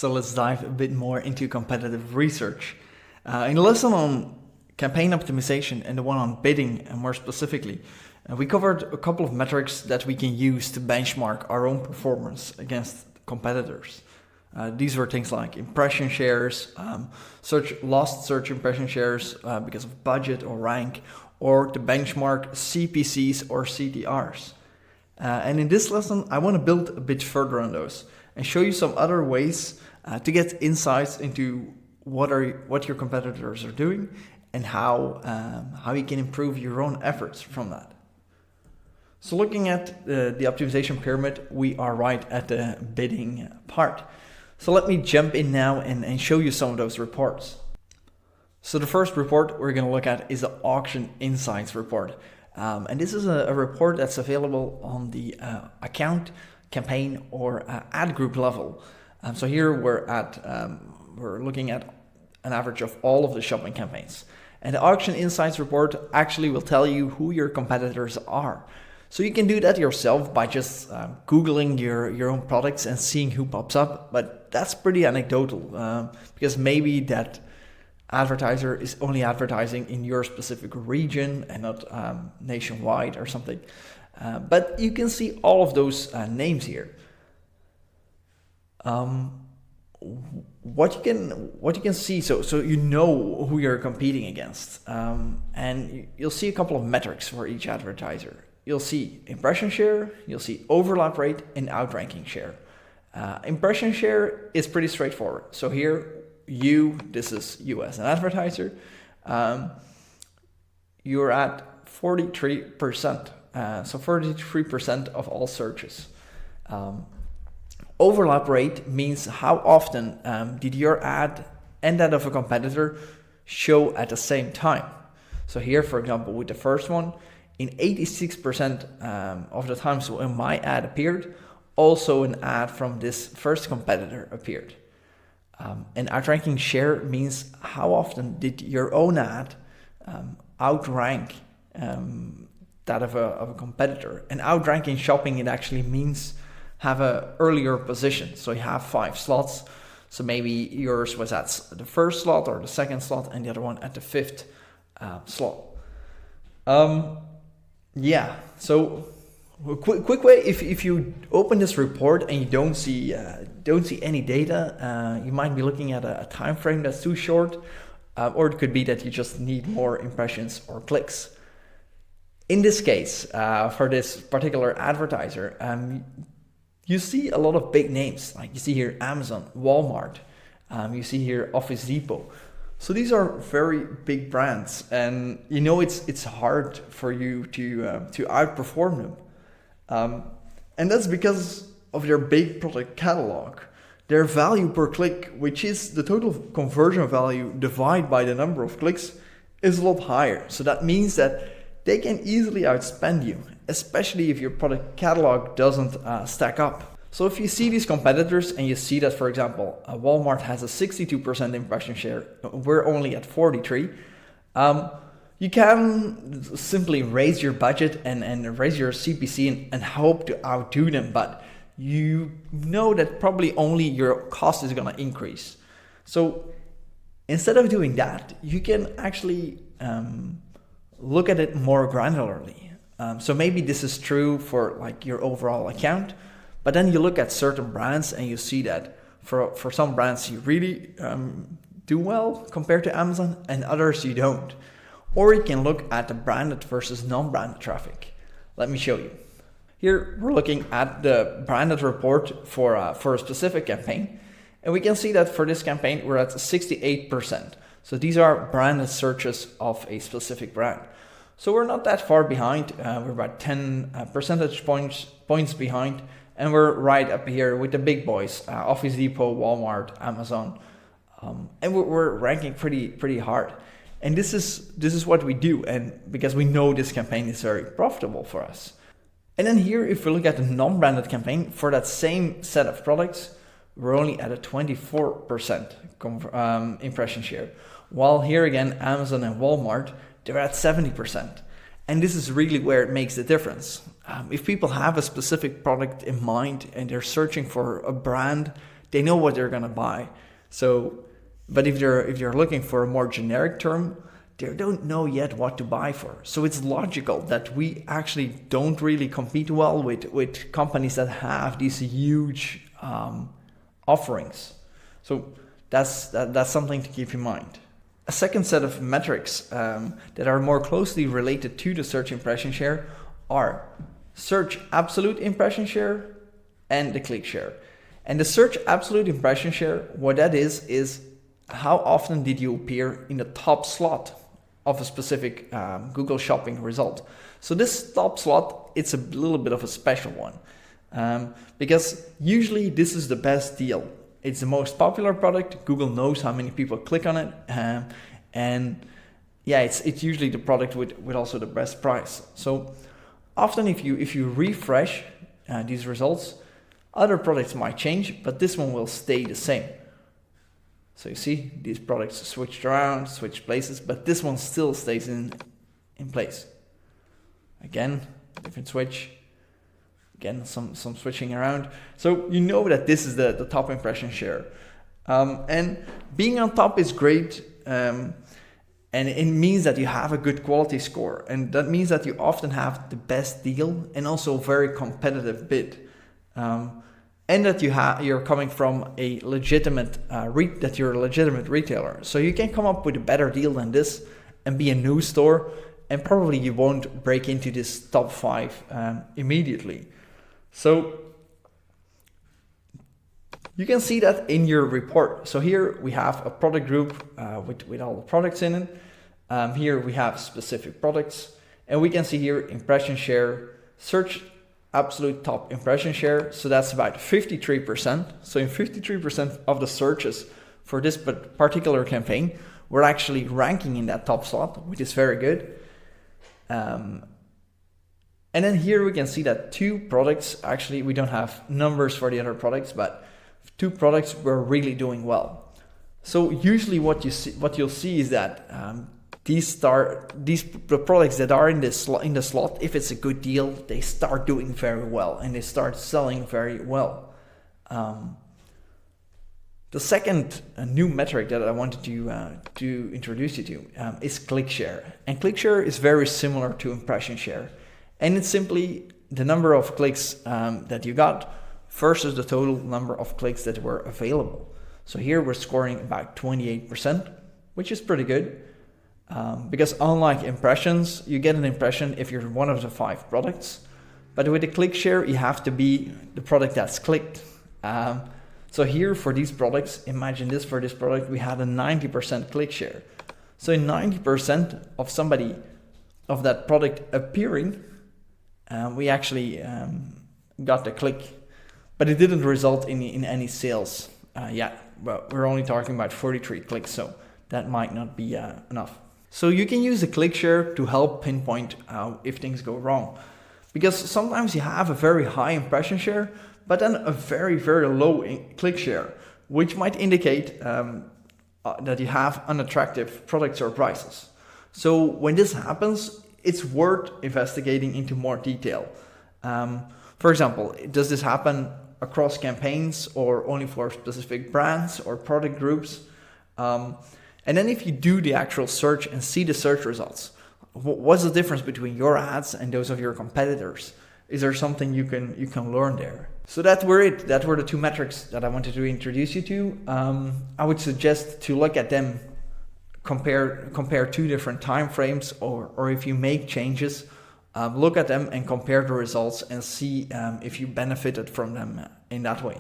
So let's dive a bit more into competitive research. In the lesson on campaign optimization and the one on bidding, and more specifically, we covered a couple of metrics that we can use to benchmark our own performance against competitors. These were things like impression shares, lost search impression shares because of budget or rank, or to benchmark CPCs or CTRs. And in this lesson, I want to build a bit further on those and show you some other ways to get insights into what your competitors are doing and how you can improve your own efforts from that. So looking at the optimization pyramid, we are right at the bidding part. So let me jump in now and show you some of those reports. So the first report we're going to look at is the Auction Insights report. And this is a report that's available on the account, campaign, or ad group level. So here we're looking at an average of all of the shopping campaigns. And the Auction Insights report actually will tell you who your competitors are. So you can do that yourself by just Googling your own products and seeing who pops up, but that's pretty anecdotal because maybe that advertiser is only advertising in your specific region and not nationwide or something. But you can see all of those names here. What you can see, so you know who you're competing against, and you'll see a couple of metrics for each advertiser. You'll see impression share, you'll see overlap rate, and outranking share. Impression share is pretty straightforward. So here, this is you as an advertiser, you're at 43%. So 43% of all searches. Overlap rate means how often did your ad and that of a competitor show at the same time. So here, for example, with the first one, in 86% of the times when my ad appeared, also an ad from this first competitor appeared. And outranking share means how often did your own ad outrank that of a competitor. And outranking shopping, it actually means have a earlier position. So you have 5 slots. So maybe yours was at the first slot or the second slot, and the other one at the 5th slot. So a quick way, if you open this report and you don't see any data, you might be looking at a time frame that's too short, or it could be that you just need more impressions or clicks. In this case, for this particular advertiser, you see a lot of big names, like you see here Amazon, Walmart, you see here Office Depot. So these are very big brands, and you know it's hard for you to outperform them, and that's because of their big product catalog. Their value per click, which is the total conversion value divided by the number of clicks, is a lot higher. So that means that they can easily outspend you, especially if your product catalog doesn't stack up. So if you see these competitors and you see that, for example, Walmart has a 62% impression share, we're only at 43%, you can simply raise your budget and raise your CPC and hope to outdo them, but you know that probably only your cost is going to increase. So instead of doing that, you can actually look at it more granularly. So maybe this is true for like your overall account, but then you look at certain brands and you see that for some brands you really do well compared to Amazon, and others you don't. Or you can look at the branded versus non-branded traffic. Let me show you. Here we're looking at the branded report for a specific campaign, and we can see that for this campaign we're at 68%. So these are branded searches of a specific brand. So we're not that far behind. We're about 10 percentage points behind, and we're right up here with the big boys, Office Depot, Walmart, Amazon, and we're ranking pretty hard. And this is what we do, and because we know this campaign is very profitable for us. And then here, if we look at the non-branded campaign for that same set of products, we're only at a 24% impression share. While here again, Amazon and Walmart, they're at 70%. And this is really where it makes the difference. If people have a specific product in mind and they're searching for a brand they know what they're gonna buy. So, but if they're looking for a more generic term, they don't know yet what to buy for. So it's logical that we actually don't really compete well with companies that have these huge offerings. So that's something to keep in mind. A second set of metrics that are more closely related to the search impression share are search absolute impression share and the click share. And the search absolute impression share, what that is how often did you appear in the top slot of a specific Google Shopping result. So this top slot, it's a little bit of a special one because usually this is the best deal. It's the most popular product. Google knows how many people click on it, and yeah, it's usually the product with also the best price. So often if you refresh these results, other products might change, but this one will stay the same. So you see, these products switched around, switched places, but this one still stays in place. Again, different switch. Again, some switching around. So you know that this is the top impression share. And being on top is great. And it means that you have a good quality score. And that means that you often have the best deal and also a very competitive bid. And that you're coming from a legitimate that you're a legitimate retailer. So you can come up with a better deal than this and be a new store, and probably you won't break into this top 5 immediately. So you can see that in your report. So here we have a product group with all the products in it. Here we have specific products, and we can see here impression share, search absolute top impression share. So that's about 53%. So in 53% of the searches for this particular campaign, we're actually ranking in that top slot, which is very good. And then here we can see that 2 products, actually we don't have numbers for the other products, but 2 products were really doing well. So usually what you'll see is that the products that are in the slot, if it's a good deal, they start doing very well and they start selling very well. The second new metric that I wanted to introduce you to is click share. And click share is very similar to impression share. And it's simply the number of clicks that you got versus the total number of clicks that were available. So here we're scoring about 28%, which is pretty good. Because unlike impressions, you get an impression if you're one of the 5 products. But with the click share, you have to be the product that's clicked. So here for these products, imagine this for this product, we had a 90% click share. So 90% of that product appearing, we actually got the click, but it didn't result in any sales. But we're only talking about 43 clicks, so that might not be enough. So you can use the click share to help pinpoint if things go wrong. Because sometimes you have a very high impression share, but then a very, very low click share, which might indicate that you have unattractive products or prices. So when this happens, it's worth investigating into more detail. For example, does this happen across campaigns or only for specific brands or product groups? And then if you do the actual search and see the search results, what's the difference between your ads and those of your competitors? Is there something you can learn there? So that were it. That were the 2 metrics that I wanted to introduce you to. I would suggest to look at them, compare 2 different time frames, or if you make changes, look at them and compare the results and see if you benefited from them in that way.